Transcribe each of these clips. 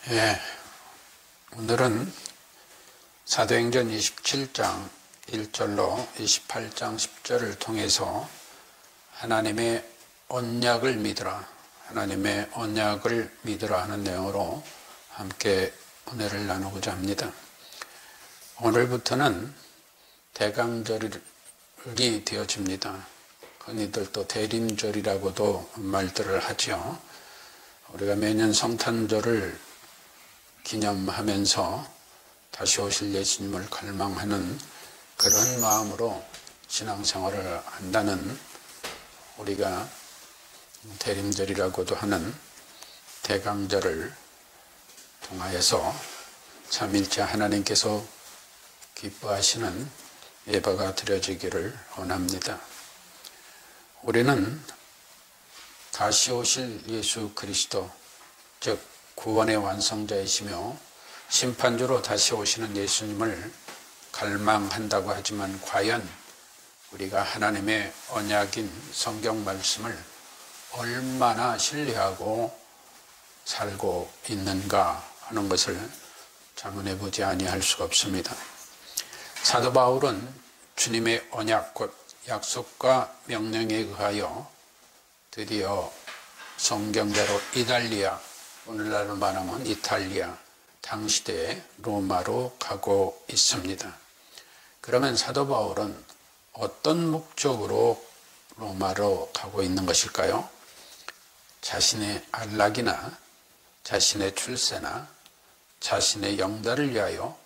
예, 오늘은 사도행전 27장 1절로 28장 10절을 통해서 하나님의 언약을 믿으라, 하나님의 언약을 믿으라 하는 내용으로 함께 은혜를 나누고자 합니다. 오늘부터는 대강절이 되어집니다. 흔히들 또 대림절이라고도 말들을 하죠. 우리가 매년 성탄절을 기념하면서 다시 오실 예수님을 갈망하는 그런 마음으로 신앙생활을 한다는, 우리가 대림절이라고도 하는 대강절을 통하여서 삼일째 하나님께서 기뻐하시는 예배가 드려지기를 원합니다. 우리는 다시 오실 예수 그리스도, 즉 구원의 완성자이시며 심판주로 다시 오시는 예수님을 갈망한다고 하지만, 과연 우리가 하나님의 언약인 성경 말씀을 얼마나 신뢰하고 살고 있는가 하는 것을 자문해 보지 아니할 수가 없습니다. 사도 바울은 주님의 언약, 곧 약속과 명령에 의하여 드디어 성경대로 이달리아, 오늘날로 말하면 이탈리아, 당시대의 로마로 가고 있습니다. 그러면 사도 바울은 어떤 목적으로 로마로 가고 있는 것일까요? 자신의 안락이나 자신의 출세나 자신의 영달을 위하여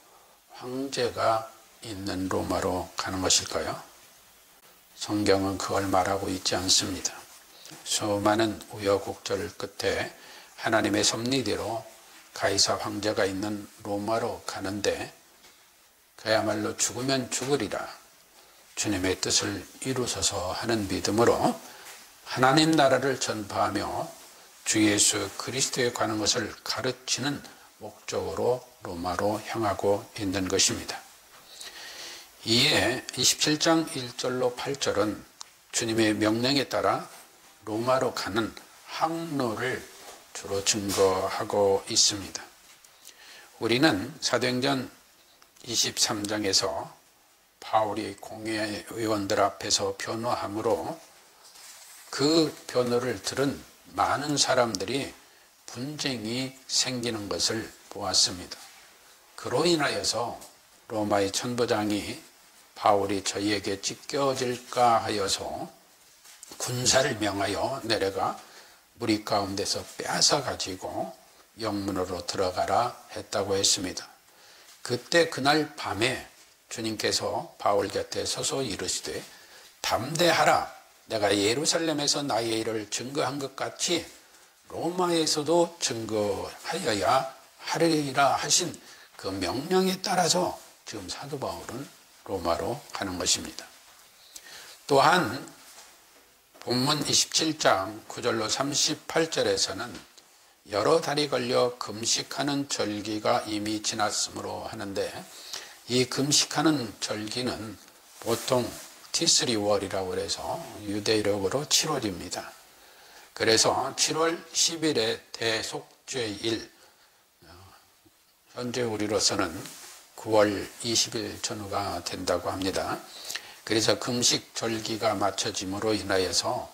황제가 있는 로마로 가는 것일까요? 성경은 그걸 말하고 있지 않습니다. 수많은 우여곡절 끝에 하나님의 섭리대로 가이사 황제가 있는 로마로 가는데, 그야말로 죽으면 죽으리라, 주님의 뜻을 이루소서 하는 믿음으로 하나님 나라를 전파하며 주 예수 그리스도에 관한 것을 가르치는 목적으로 로마로 향하고 있는 것입니다. 이에 27장 1절로 8절은 주님의 명령에 따라 로마로 가는 항로를 주로 증거하고 있습니다. 우리는 사도행전 23장에서 바울이 공회의원들 앞에서 변호함으로 그 변호를 들은 많은 사람들이 분쟁이 생기는 것을 보았습니다. 그로 인하여서 로마의 천부장이 바울이 저희에게 찢겨질까 하여서 군사를 명하여 내려가 무리 가운데서 빼앗아 가지고 영문으로 들어가라 했다고 했습니다. 그때 그날 밤에 주님께서 바울 곁에 서서 이르시되, 담대하라, 내가 예루살렘에서 나의 일을 증거한 것 같이 로마에서도 증거하여야 하리라 하신 그 명령에 따라서 지금 사도 바울은 로마로 가는 것입니다. 또한 본문 27장 9절로 38절에서는 여러 달이 걸려 금식하는 절기가 이미 지났으므로 하는데, 이 금식하는 절기는 보통 티스리월이라고 해서 유대력으로 7월입니다. 그래서 7월 10일에 대속죄일, 현재 우리로서는 9월 20일 전후가 된다고 합니다. 그래서 금식 절기가 맞춰짐으로 인하여서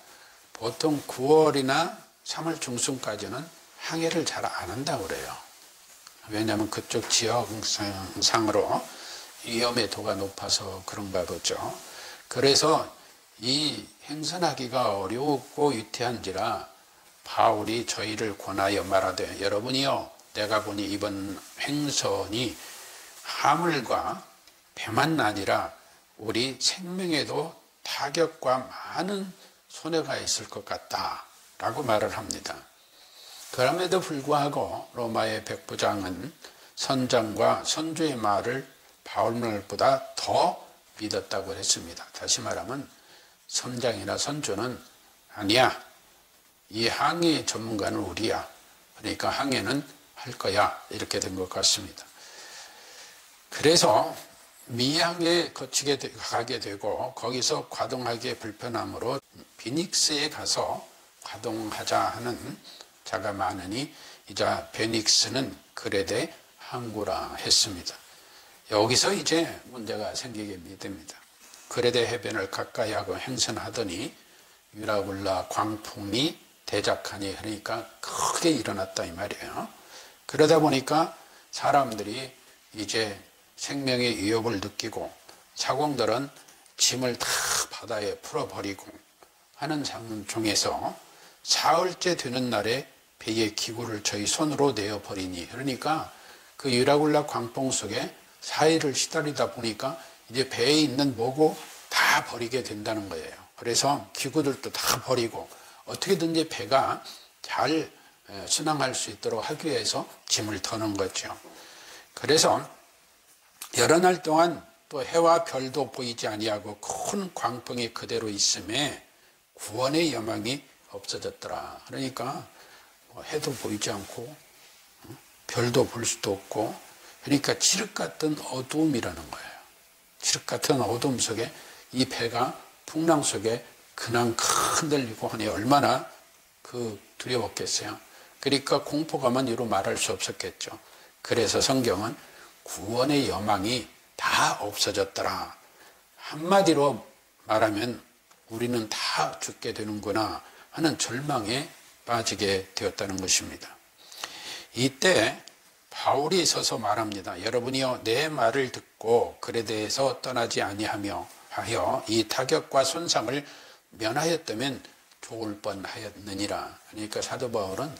보통 9월이나 3월 중순까지는 항해를 잘 안 한다고 그래요. 왜냐하면 그쪽 지역상으로 위험의 도가 높아서 그런가 보죠. 그래서 이 행선하기가 어렵고 유태한지라 바울이 저희를 권하여 말하되, 여러분이요, 내가 보니 이번 행선이 하물과 배만 아니라 우리 생명에도 타격과 많은 손해가 있을 것 같다라고 말을 합니다. 그럼에도 불구하고 로마의 백부장은 선장과 선주의 말을 바울 말보다 더 믿었다고 했습니다. 다시 말하면 선장이나 선주는 아니야, 이 항해 전문가는 우리야, 그러니까 항해는 할 거야, 이렇게 된 것 같습니다. 그래서 미항에 가게 되고 거기서 과동하기에 불편함으로 비닉스에 가서 과동하자 하는 자가 많으니, 이자 베닉스는 그레데 항구라 했습니다. 여기서 이제 문제가 생기게 됩니다. 그레데 해변을 가까이 하고 행선하더니 유라굴라 광풍이 대작하니, 그러니까 크게 일어났다 이 말이에요. 그러다 보니까 사람들이 이제 생명의 위협을 느끼고 사공들은 짐을 다 바다에 풀어버리고 하는 상황 중에서 사흘째 되는 날에 배의 기구를 저희 손으로 내어버리니, 그러니까 그 유라굴라 광풍 속에 4일을 시달리다 보니까 이제 배에 있는 뭐고 다 버리게 된다는 거예요. 그래서 기구들도 다 버리고 어떻게든지 배가 잘 순항할 수 있도록 하기 위해서 짐을 터는 거죠. 그래서 여러 날 동안 또 해와 별도 보이지 아니하고 큰 광풍이 그대로 있음에 구원의 여망이 없어졌더라. 그러니까 해도 보이지 않고 별도 볼 수도 없고, 그러니까 칠흑 같은 어두움이라는 거예요. 칠흑 같은 어두움 속에 이 배가 풍랑 속에 그냥 흔들리고 하니 얼마나 두려웠겠어요. 그러니까 공포감은 이루 말할 수 없었겠죠. 그래서 성경은 구원의 여망이 다 없어졌더라. 한마디로 말하면 우리는 다 죽게 되는구나 하는 절망에 빠지게 되었다는 것입니다. 이때 바울이 서서 말합니다. 여러분이요 내 말을 듣고 그레데에서 떠나지 아니하며 하여 이 타격과 손상을 면하였다면 좋을 뻔하였느니라. 그러니까 사도 바울은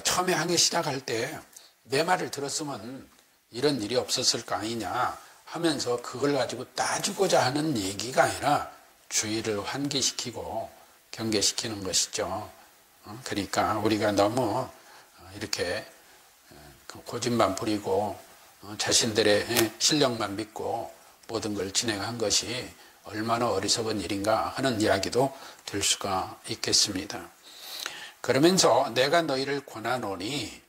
처음에 하기 시작할 때 내 말을 들었으면 이런 일이 없었을 거 아니냐 하면서 그걸 가지고 따지고자 하는 얘기가 아니라 주의를 환기시키고 경계시키는 것이죠. 그러니까 우리가 너무 이렇게 고집만 부리고 자신들의 실력만 믿고 모든 걸 진행한 것이 얼마나 어리석은 일인가 하는 이야기도 될 수가 있겠습니다. 그러면서 내가 너희를 권하노니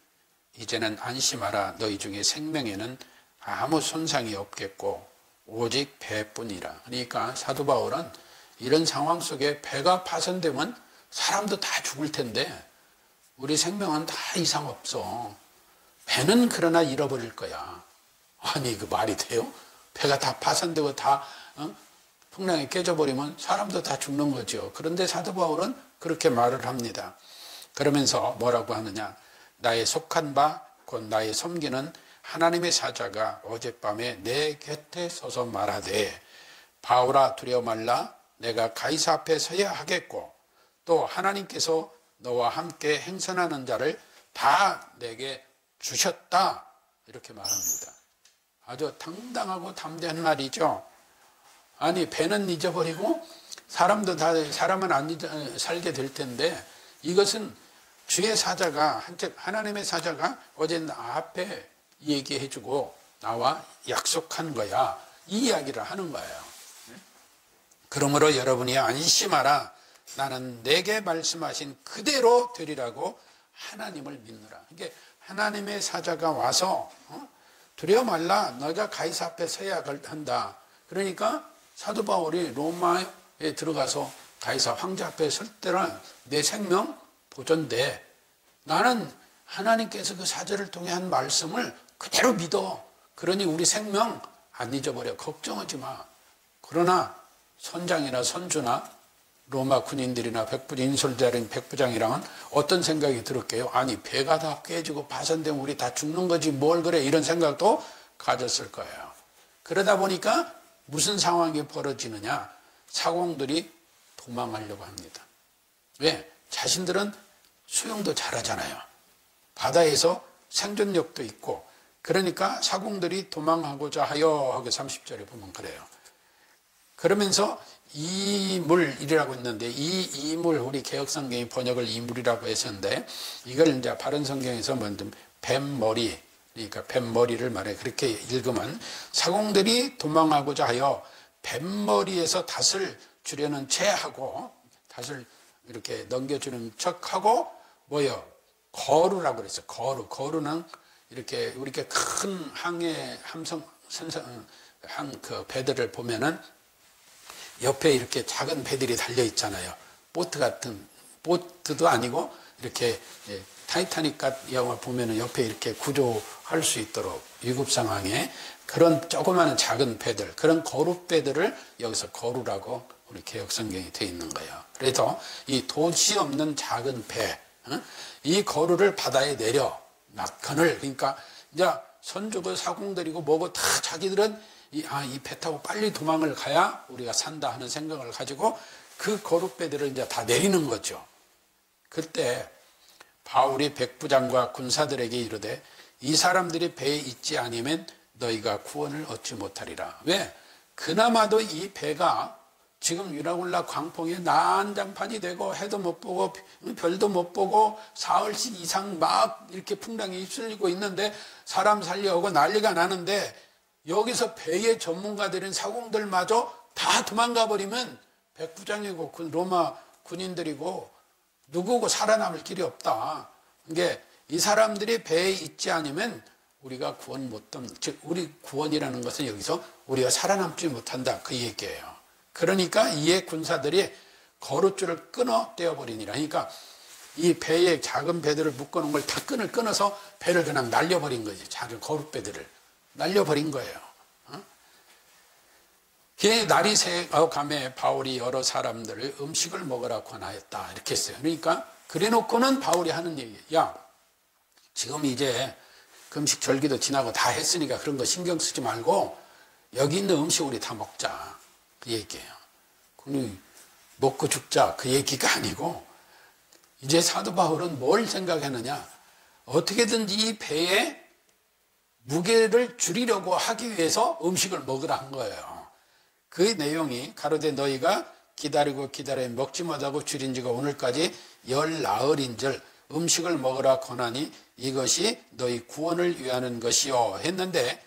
이제는 안심하라. 너희 중에 생명에는 아무 손상이 없겠고 오직 배뿐이라. 그러니까 사도 바울은 이런 상황 속에 배가 파손되면 사람도 다 죽을 텐데 우리 생명은 다 이상 없어. 배는 그러나 잃어버릴 거야. 아니 그 말이 돼요? 배가 다 파손되고 다 풍랑에 깨져버리면 사람도 다 죽는 거죠. 그런데 사도 바울은 그렇게 말을 합니다. 그러면서 뭐라고 하느냐. 나의 속한 바 곧 나의 섬기는 하나님의 사자가 어젯밤에 내 곁에 서서 말하되 바울아 두려워 말라. 내가 가이사 앞에 서야 하겠고 또 하나님께서 너와 함께 행선하는 자를 다 내게 주셨다. 이렇게 말합니다. 아주 당당하고 담대한 말이죠. 아니 배는 잊어버리고 사람은 안 살게 될 텐데 이것은 주의 사자가 하나님의 사자가 어제 나 앞에 얘기해주고 나와 약속한 거야. 이 이야기를 하는 거예요. 그러므로 여러분이 안심하라. 나는 내게 말씀하신 그대로 되리라고 하나님을 믿느라. 이게 하나님의 사자가 와서 두려워 말라. 너가 가이사 앞에 서야 한다. 그러니까 사도 바울이 로마에 들어가서 가이사 황제 앞에 설 때는 내 생명 보존돼. 나는 하나님께서 그 사자를 통해 한 말씀을 그대로 믿어. 그러니 우리 생명 안 잊어버려. 걱정하지 마. 그러나 선장이나 선주나 로마 군인들이나 인솔자인 백부장이랑은 어떤 생각이 들었게요? 아니 배가 다 깨지고 파손되면 우리 다 죽는 거지 뭘 그래, 이런 생각도 가졌을 거예요. 그러다 보니까 무슨 상황이 벌어지느냐. 사공들이 도망하려고 합니다. 왜? 자신들은 수영도 잘하잖아요. 바다에서 생존력도 있고. 그러니까 사공들이 도망하고자 하여 하고 30절에 보면 그래요. 그러면서 이물이라고 했는데 이 이물, 우리 개혁성경이 번역을 이물이라고 했었는데 이걸 이제 바른 성경에서 먼저 뱀머리, 그러니까 뱀머리를 말해. 그렇게 읽으면 사공들이 도망하고자 하여 뱀머리에서 닷을 주려는 채하고 닷을 이렇게 넘겨주는 척하고 뭐요? 거루라고 그랬어요. 거루는 이렇게 우리가 큰 항해 그 배들을 보면은 옆에 이렇게 작은 배들이 달려 있잖아요. 보트 같은, 보트도 아니고 이렇게 타이타닉 영화 보면은 옆에 이렇게 구조할 수 있도록 위급 상황에 그런 조그마한 작은 배들, 그런 거룻배들을 여기서 거루라고 우리 개혁 성경이 되어 있는 거예요. 그래서 이 돛이 없는 작은 배, 이 거루를 바다에 내려 낙헌을, 그러니까 이제 선조고 사공들이고 뭐고 다 자기들은 이 배 타고 빨리 도망을 가야 우리가 산다 하는 생각을 가지고 그 거룻배들을 이제 다 내리는 거죠. 그때 바울이 백부장과 군사들에게 이르되 이 사람들이 배에 있지 않으면 너희가 구원을 얻지 못하리라. 왜? 그나마도 이 배가 지금 유라굴라 광풍에 난장판이 되고 해도 못 보고 별도 못 보고 사흘씩 이상 막 이렇게 풍랑이 휩쓸리고 있는데 사람 살려오고 난리가 나는데 여기서 배의 전문가들인 사공들마저 다 도망가 버리면 백부장이고 로마 군인들이고 누구고 살아남을 길이 없다. 이게 이 사람들이 배에 있지 않으면 우리가 구원 못 얻는, 즉 우리 구원이라는 것은 여기서 우리가 살아남지 못한다 그 얘기예요. 그러니까 이에 군사들이 거룻줄을 끊어 떼어버리니라. 그러니까 이 배에 작은 배들을 묶어놓은 걸 다 끈을 끊어서 배를 그냥 날려버린 거지. 작은 거룻배들을 날려버린 거예요. 날이 새어감에 바울이 여러 사람들을 음식을 먹으라 권하였다 이렇게 했어요. 그러니까 그래놓고는 바울이 하는 얘기예요. 야, 지금 이제 금식 절기도 지나고 다 했으니까 그런 거 신경 쓰지 말고 여기 있는 음식 우리 다 먹자 그 얘기예요. 먹고 죽자 그 얘기가 아니고 이제 사도 바울은 뭘 생각했느냐, 어떻게든지 이 배에 무게를 줄이려고 하기 위해서 음식을 먹으라 한 거예요. 그 내용이 가로되 너희가 기다리고 먹지 못하고 줄인 지가 오늘까지 열 나흘인절 음식을 먹으라 권하니 이것이 너희 구원을 위하는 것이요 했는데,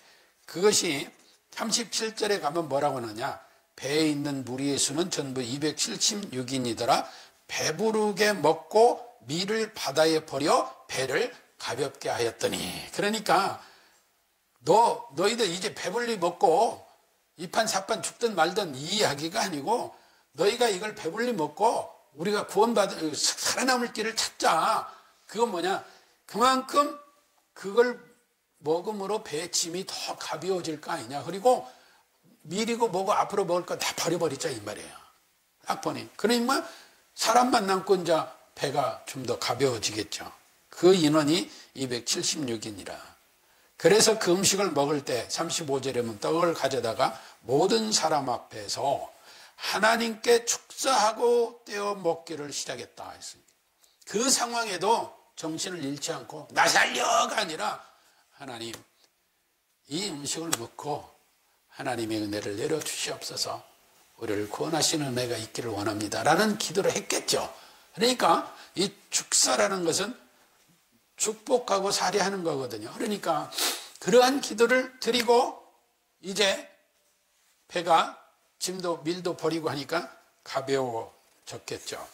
그것이 37절에 가면 뭐라고 하느냐, 배에 있는 무리의 수는 전부 276인이더라 배부르게 먹고 밀을 바다에 버려 배를 가볍게 하였더니. 그러니까 너희들 이제 배불리 먹고 이판사판 죽든 말든 이 이야기가 아니고 너희가 이걸 배불리 먹고 우리가 구원받을 살아남을 길을 찾자. 그건 뭐냐, 그만큼 그걸 먹음으로 배의 짐이 더 가벼워질 거 아니냐. 그리고 밀이고 뭐고 앞으로 먹을 거 다 버려버리자 이 말이에요. 딱 보니. 그러니까 사람만 남고 이제 배가 좀 더 가벼워지겠죠. 그 인원이 276이니라. 그래서 그 음식을 먹을 때 35절에 보면 떡을 가져다가 모든 사람 앞에서 하나님께 축사하고 떼어 먹기를 시작했다 했습니다. 그 상황에도 정신을 잃지 않고 나 살려가 아니라 하나님, 이 음식을 먹고 하나님의 은혜를 내려주시옵소서, 우리를 구원하시는 은혜가 있기를 원합니다 라는 기도를 했겠죠. 그러니까 이 축사라는 것은 축복하고 살해하는 거거든요. 그러니까 그러한 기도를 드리고 이제 배가 짐도 밀도 버리고 하니까 가벼워졌겠죠.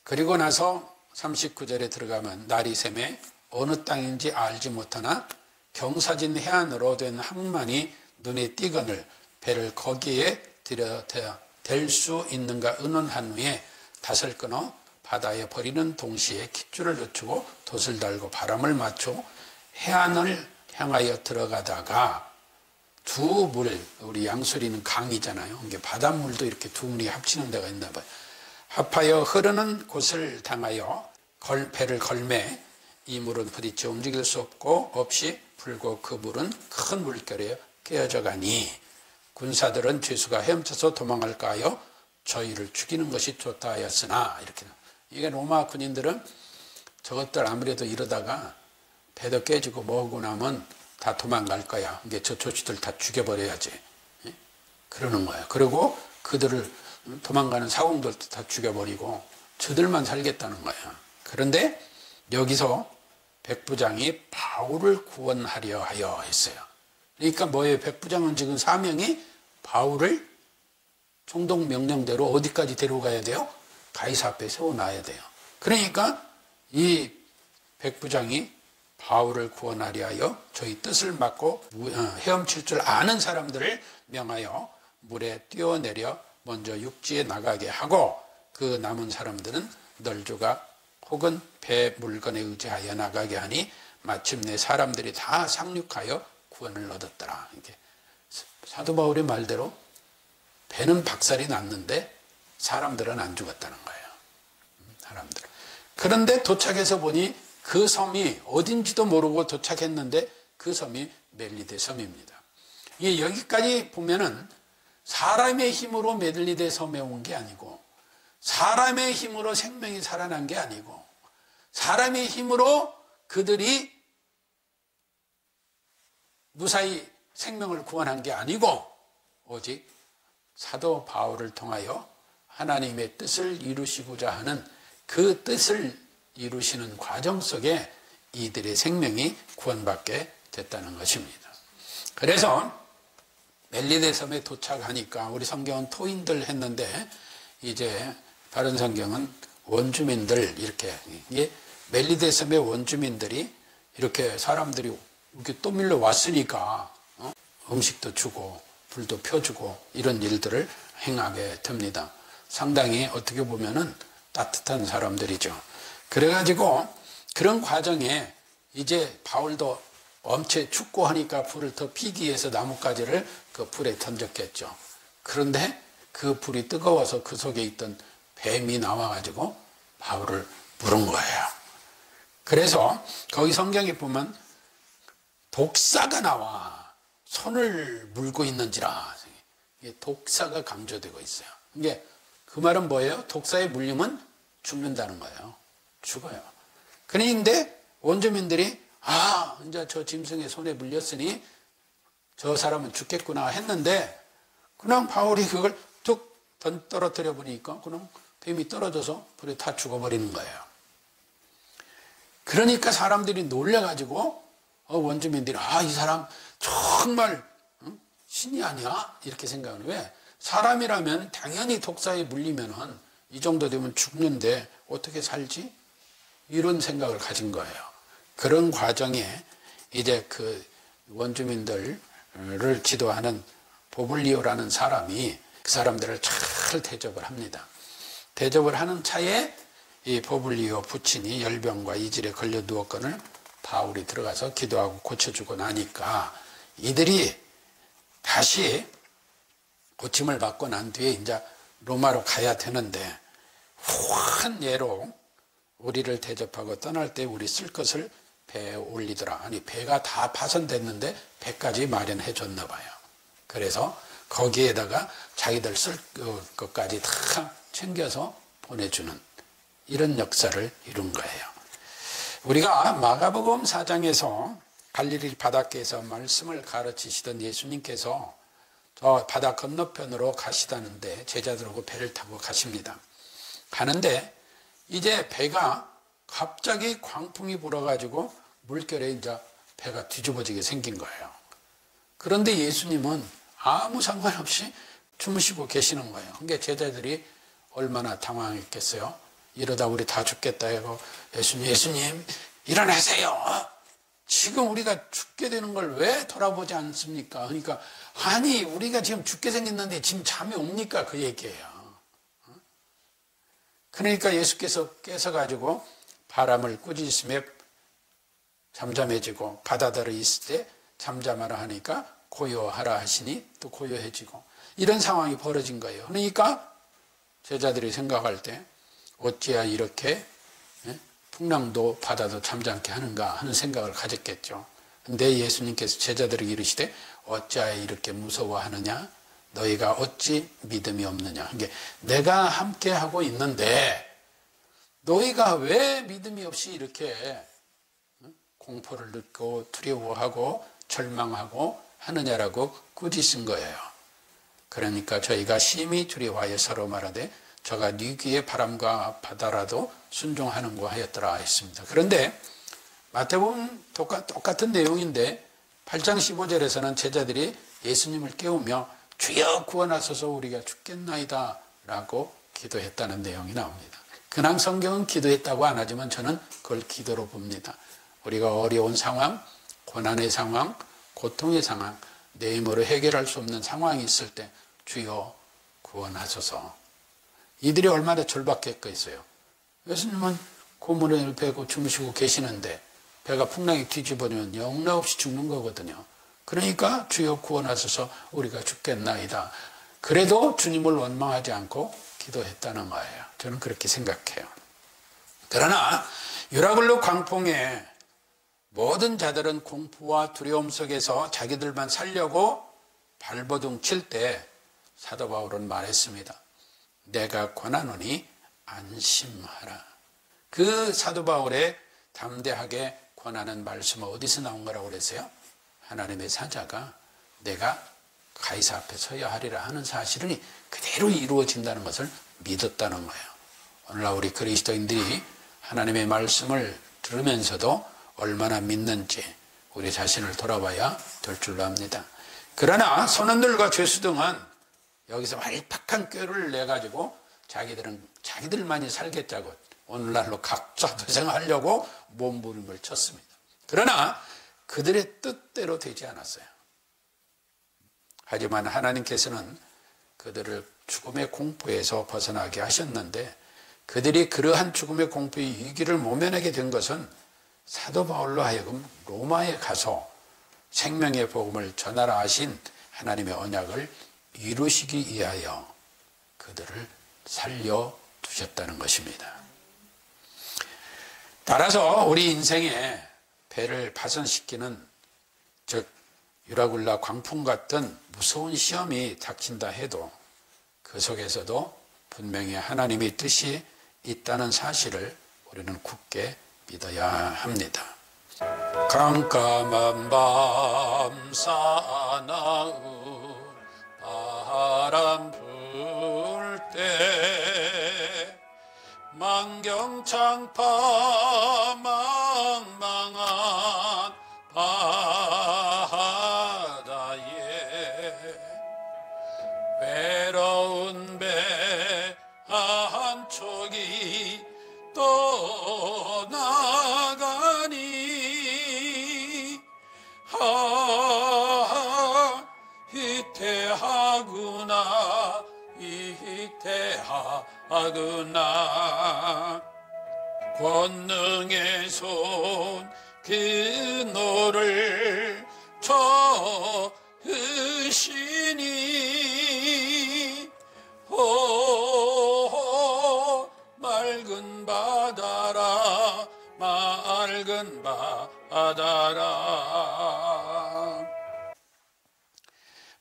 그리고 나서 39절에 들어가면 날이 새매 어느 땅인지 알지 못하나 경사진 해안으로 된 항만이 눈에 띄거늘 배를 거기에 댈 수 있는가 의논한 후에 닷을 끊어 바다에 버리는 동시에 깃줄을 늦추고 돛을 달고 바람을 맞춰 해안을 향하여 들어가다가 두 물, 우리 양수리는 강이잖아요. 이게 바닷물도 이렇게 두 물이 합치는 데가 있나 봐요. 합하여 흐르는 곳을 당하여 배를 걸매 이 물은 부딪혀 움직일 수 없이 불고 그 물은 큰 물결에 깨어져 가니 군사들은 죄수가 헤엄쳐서 도망갈까 하여 저희를 죽이는 것이 좋다 하였으나, 이렇게. 이게 로마 군인들은 저것들 아무래도 이러다가 배도 깨지고 뭐하고 나면 다 도망갈 거야. 이게 저 조치들 다 죽여버려야지. 그러는 거야. 그리고 그들을 도망가는 사공들도 다 죽여버리고 저들만 살겠다는 거야. 그런데 여기서 백부장이 바울을 구원하려 하여 했어요. 그러니까 뭐예요? 백부장은 지금 사명이 바울을 총독 명령대로 어디까지 데려가야 돼요? 가이사 앞에 세워놔야 돼요. 그러니까 이 백부장이 바울을 구원하려 하여 저희 뜻을 막고 헤엄칠 줄 아는 사람들을 명하여 물에 뛰어내려 먼저 육지에 나가게 하고 그 남은 사람들은 널조가 혹은 배 물건에 의지하여 나가게 하니 마침내 사람들이 다 상륙하여 구원을 얻었더라. 이게 사도 바울의 말대로 배는 박살이 났는데 사람들은 안 죽었다는 거예요. 사람들. 그런데 도착해서 보니 그 섬이 어딘지도 모르고 도착했는데 그 섬이 멜리데 섬입니다. 이게 여기까지 보면은 사람의 힘으로 멜리데 섬에 온 게 아니고, 사람의 힘으로 생명이 살아난 게 아니고, 사람의 힘으로 그들이 무사히 생명을 구원한 게 아니고, 오직 사도 바울을 통하여 하나님의 뜻을 이루시고자 하는 그 뜻을 이루시는 과정 속에 이들의 생명이 구원받게 됐다는 것입니다. 그래서 멜리데 섬에 도착하니까 우리 성경은 토인들 했는데 이제 다른 성경은 원주민들, 이렇게 멜리데 섬의 원주민들이 이렇게 사람들이 이렇게 떠밀려 왔으니까 음식도 주고 불도 펴주고 이런 일들을 행하게 됩니다. 상당히 어떻게 보면은 따뜻한 사람들이죠. 그래가지고 그런 과정에 이제 바울도 엄청 춥고 하니까 불을 더 피기 위해서 나뭇가지를 그 불에 던졌겠죠. 그런데 그 불이 뜨거워서 그 속에 있던 뱀이 나와가지고 바울을 물은 거예요. 그래서 거기 성경에 보면 독사가 나와 손을 물고 있는지라, 독사가 강조되고 있어요. 이게 그 말은 뭐예요? 독사에 물리면 죽는다는 거예요. 죽어요. 그런데 원주민들이 이제 저 짐승의 손에 물렸으니 저 사람은 죽겠구나 했는데 그냥 바울이 그걸 툭 떨어뜨려 보니까 그냥 뱀이 떨어져서 불에 다 죽어버리는 거예요. 그러니까 사람들이 놀래가지고 원주민들이 이 사람 정말 신이 아니야? 이렇게 생각을. 왜? 사람이라면 당연히 독사에 물리면은 이 정도 되면 죽는데 어떻게 살지? 이런 생각을 가진 거예요. 그런 과정에 이제 그 원주민들을 지도하는 보블리오라는 사람이 그 사람들을 잘 대접을 합니다. 대접을 하는 차에 이 보블리오 부친이 열병과 이질에 걸려 누웠거늘 바울이 들어가서 기도하고 고쳐주고 나니까 이들이 다시 고침을 받고 난 뒤에 이제 로마로 가야 되는데 후한 예로 우리를 대접하고 떠날 때 우리 쓸 것을 배에 올리더라. 아니 배가 다 파손됐는데 배까지 마련해 줬나 봐요. 그래서 거기에다가 자기들 쓸 것까지 다 챙겨서 보내주는 이런 역사를 이룬 거예요. 우리가 마가복음 4장에서 갈릴리 바닷가에서 말씀을 가르치시던 예수님께서 저 바다 건너편으로 가시다는데 제자들하고 배를 타고 가십니다. 가는데 이제 배가 갑자기 광풍이 불어가지고 물결에 이제 배가 뒤집어지게 생긴 거예요. 그런데 예수님은 아무 상관없이 주무시고 계시는 거예요. 그러니까 제자들이 얼마나 당황했겠어요. 이러다 우리 다 죽겠다 해고 예수님 일어나세요. 지금 우리가 죽게 되는 걸 왜 돌아보지 않습니까? 그러니까 아니 우리가 지금 죽게 생겼는데 지금 잠이 옵니까? 그 얘기예요. 그러니까 예수께서 깨서가지고 바람을 꾸짖으시며 잠잠해지고 바다들이 있을 때 잠잠하라 하니까 고요하라 하시니 또 고요해지고 이런 상황이 벌어진 거예요. 그러니까 제자들이 생각할 때 어찌야 이렇게 풍랑도 바다도 잠잠케 하는가 하는 생각을 가졌겠죠. 근데 예수님께서 제자들에게 이르시되 어찌하여 이렇게 무서워하느냐? 너희가 어찌 믿음이 없느냐? 그러니까 내가 함께하고 있는데 너희가 왜 믿음이 없이 이렇게 공포를 느끼고 두려워하고 절망하고 하느냐라고 꾸짖은 거예요. 그러니까 저희가 심히 두려워하여 서로 말하되 저가 네 귀에 바람과 바다라도 순종하는고 하였더라 했습니다. 그런데 마태복음 똑같은 내용인데 8장 15절에서는 제자들이 예수님을 깨우며 주여 구원하소서 우리가 죽겠나이다 라고 기도했다는 내용이 나옵니다. 그냥 성경은 기도했다고 안 하지만 저는 그걸 기도로 봅니다. 우리가 어려운 상황, 고난의 상황, 고통의 상황, 내 힘으로 해결할 수 없는 상황이 있을 때 주여 구원하소서. 이들이 얼마나 절박했겠어요. 예수님은 고문을 베고 주무시고 계시는데 배가 풍랑에 뒤집어지면 영락없이 죽는 거거든요. 그러니까 주여 구원하소서 우리가 죽겠나이다. 그래도 주님을 원망하지 않고 기도했다는 거예요. 저는 그렇게 생각해요. 그러나 유라굴로 광풍에 모든 자들은 공포와 두려움 속에서 자기들만 살려고 발버둥 칠 때 사도 바울은 말했습니다. 내가 권하노니 안심하라. 그 사도 바울의 담대하게 권하는 말씀은 어디서 나온 거라고 그랬어요? 하나님의 사자가 내가 가이사 앞에 서야 하리라 하는 사실은 그대로 이루어진다는 것을 믿었다는 거예요. 오늘날 우리 그리스도인들이 하나님의 말씀을 들으면서도 얼마나 믿는지 우리 자신을 돌아봐야 될 줄로 압니다. 그러나 선원들과 죄수등은 여기서 활팍한 꾀를 내가지고 자기들만이 살겠다고 오늘날로 각자 도생하려고 몸부림을 쳤습니다. 그러나 그들의 뜻대로 되지 않았어요. 하지만 하나님께서는 그들을 죽음의 공포에서 벗어나게 하셨는데 그들이 그러한 죽음의 공포의 위기를 모면하게 된 것은 사도 바울로 하여금 로마에 가서 생명의 복음을 전하라 하신 하나님의 언약을 이루시기 위하여 그들을 살려두셨다는 것입니다. 따라서 우리 인생에 배를 파손시키는 즉 유라굴라 광풍 같은 무서운 시험이 닥친다 해도 그 속에서도 분명히 하나님의 뜻이 있다는 사실을 우리는 굳게 믿어야 합니다. 깜깜한 밤 사나운 바람 불 때 만경창파 망망한 바다에 외로운 배 한 척이 떠나가니 희태하구나 희태하구나 권능의 손 그노를 저으시니 맑은 바다라 맑은 바다라.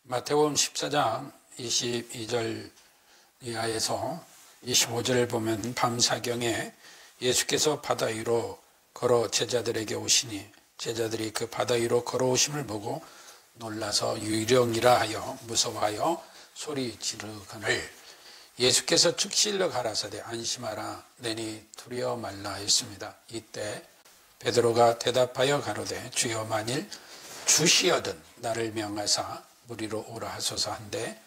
마태복음 14장 22절 이하에서 25절을 보면 밤사경에 예수께서 바다 위로 걸어 제자들에게 오시니 제자들이 그 바다 위로 걸어오심을 보고 놀라서 유령이라 하여 무서워하여 소리 지르거늘 예수께서 즉시 일러 가라사대 안심하라 내니 두려워 말라 했습니다. 이때 베드로가 대답하여 가로되 주여 만일 주시어든 나를 명하사 물 위로 오라 하소서 한데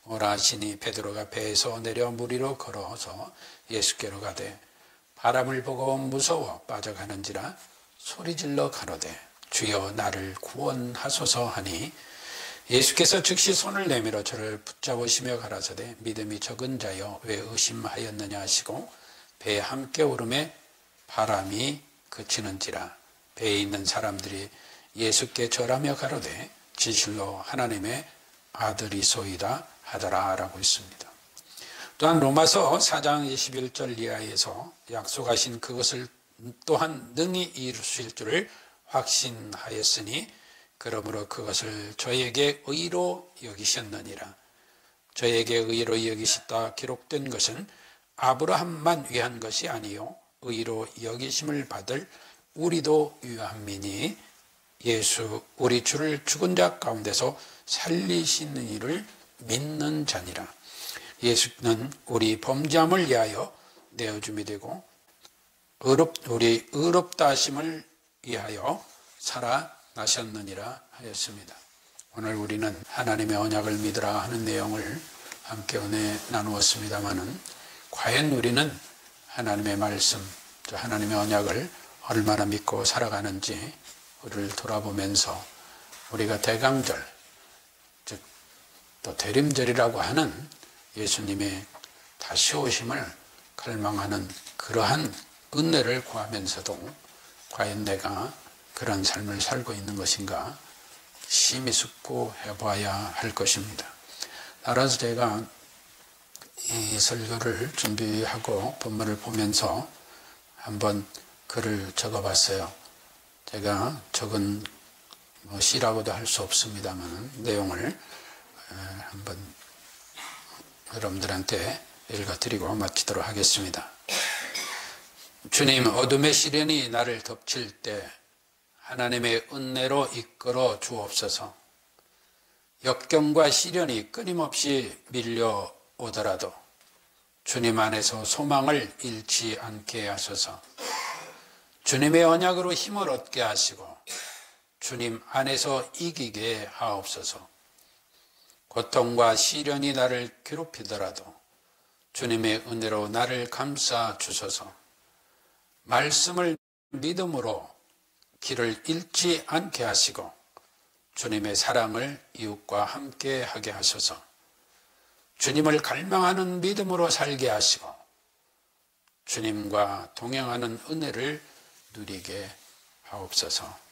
오라 하시니 베드로가 배에서 내려 물 위로 걸어서 예수께로 가되 바람을 보고 무서워 빠져가는지라 소리질러 가로되 주여 나를 구원하소서 하니 예수께서 즉시 손을 내밀어 저를 붙잡으시며 가라사대 믿음이 적은 자여 왜 의심하였느냐 하시고 배에 함께 오름에 바람이 그치는지라 배에 있는 사람들이 예수께 절하며 가로되 진실로 하나님의 아들이소이다 하더라 라고 했습니다. 또한 로마서 4장 21절 이하에서 약속하신 그것을 또한 능히 이루실 줄을 확신하였으니 그러므로 그것을 저에게 의로 여기셨느니라. 저에게 의로 여기셨다 기록된 것은 아브라함만 위한 것이 아니요 의로 여기심을 받을 우리도 위함이니 예수 우리 주를 죽은 자 가운데서 살리시는 이를 믿는 자니라. 예수는 우리 범죄함을 위하여 내어줌이 되고 우리 의롭다 하심을 위하여 살아나셨느니라 하였습니다. 오늘 우리는 하나님의 언약을 믿으라 하는 내용을 함께 은혜 나누었습니다마는 과연 우리는 하나님의 말씀, 하나님의 언약을 얼마나 믿고 살아가는지 우리를 돌아보면서 우리가 대강절, 즉 또 대림절이라고 하는 예수님의 다시 오심을 갈망하는 그러한 은혜를 구하면서도 과연 내가 그런 삶을 살고 있는 것인가 심히 숙고해 봐야 할 것입니다. 따라서 제가 이 설교를 준비하고 본문을 보면서 한번 글을 적어봤어요. 제가 적은 시라고도 할 수 없습니다만 내용을 한번 여러분들한테 읽어드리고 마치도록 하겠습니다. 주님, 어둠의 시련이 나를 덮칠 때 하나님의 은혜로 이끌어 주옵소서. 역경과 시련이 끊임없이 밀려오더라도 주님 안에서 소망을 잃지 않게 하소서. 주님의 언약으로 힘을 얻게 하시고 주님 안에서 이기게 하옵소서. 고통과 시련이 나를 괴롭히더라도 주님의 은혜로 나를 감싸 주소서. 말씀을 믿음으로 길을 잃지 않게 하시고 주님의 사랑을 이웃과 함께 하게 하소서. 주님을 갈망하는 믿음으로 살게 하시고 주님과 동행하는 은혜를 누리게 하옵소서.